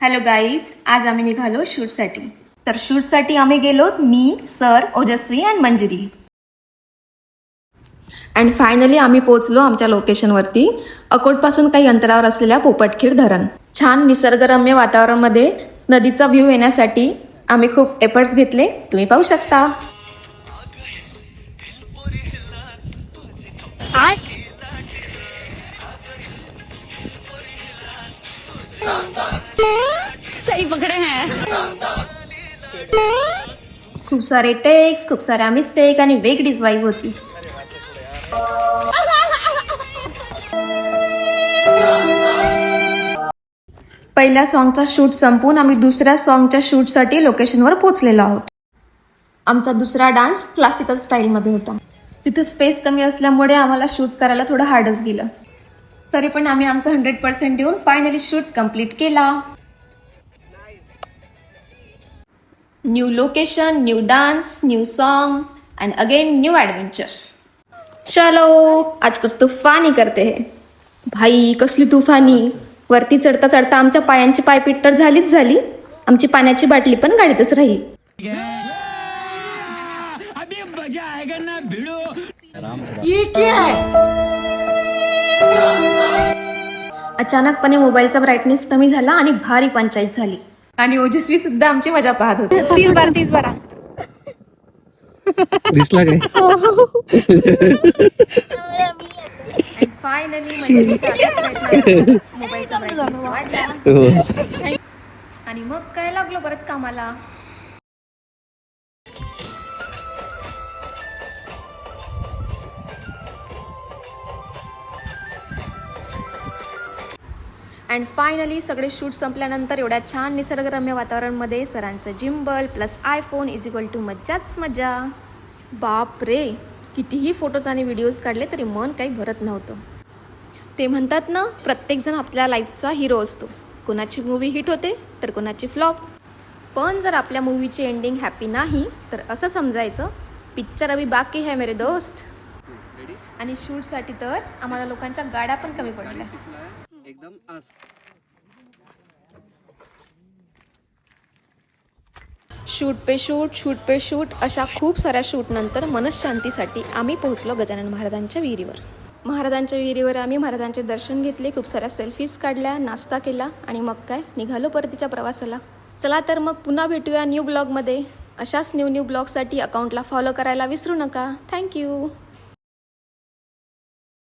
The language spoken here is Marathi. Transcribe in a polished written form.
हॅलो गाईज, आज आम्ही निघालो शूटसाठी. तर शूटसाठी आम्ही गेलो, मी, sir, Ojaswi and Manjiri. And finally आम्ही पोहोचलो आमच्या लोकेशनवरती, अकोटपासून काही अंतरावर असलेल्या पोपटखीर धरण. छान निसर्गरम्य वातावरणामध्ये नदीचा व्ह्यू येण्यासाठी आम्ही खूप एफर्ट्स घेतले, तुम्ही पाहू शकता. सही पकडे हैं. खूप सारे टेक्स, खूप साऱ्या मिस्टेक आणि वेगळीच वाईब होती. पहिल्या सॉन्गचा शूट संपून आम्ही दुसऱ्या सॉन्गच्या शूटसाठी लोकेशनवर पोहोचलेलो आहोत. आमचा दुसरा डान्स क्लासिकल स्टाईलमध्ये होता. तिथं स्पेस कमी असल्यामुळे आम्हाला शूट करायला थोडं हार्डच गेलं. तरी पण आम्ही आमचं 100% देऊन फायनली शूट कंप्लीट केला. New location, new dance, new song end again new adventure. चलो आज कुछ तूफानी करते हैं. भाई कसली तुफानी. वरती चढता चढता आमच्या पायांची पायपीट तर झालीच झाली, आमची पाण्याची बाटली पण गाडीतच राहिली. अभी मजा आएगा ना भिड़ो. ये क्या है? अचानकपणे मोबाईलचा ब्राईटनेस कमी झाला आणि भारी पंचायत झाली. आणि ओजस्वी सुद्धा आमची मजा पाहत होते. 30 बारा दिसला काय? फायनली मोबाईलचा ब्राईटनेस वाढला आणि मग काय लागलो परत कामाला. अँड फायनली सगळे शूट संपल्यानंतर एवढ्या छान निसर्गरम्य वातावरणमध्ये सरांचं जिम्बल प्लस आयफोन = मज्जाच मजा. बाप रे, कितीही फोटोज आणि व्हिडिओज काढले तरी मन काही भरत नव्हतं. ते म्हणतात ना, प्रत्येकजण आपल्या लाईफचा हिरो असतो. कोणाची मूवी हिट होते तर कोणाची फ्लॉप. पण जर आपल्या मूवीची एंडिंग हॅपी नाही तर असं समजायचं पिक्चर अभी बाकी है मेरे दोस्त. आणि शूटसाठी तर आम्हाला लोकांच्या गाड्या पण कमी पडल्या. शूट पे शूट अशा खूप साऱ्या शूटनंतर मनशांतीसाठी आम्ही पोहोचलो गजानन महाराजांच्या विहिरीवर. महाराजांच्या विहिरीवर आम्ही महाराजांचे दर्शन घेतले, खूप साऱ्या सेल्फीज काढल्या, नाश्ता केला आणि मग काय निघालो परतीच्या प्रवासाला. चला तर मग पुन्हा भेटूया न्यू ब्लॉगमध्ये. अशाच न्यू ब्लॉगसाठी अकाउंटला फॉलो करायला विसरू नका. थँक्यू.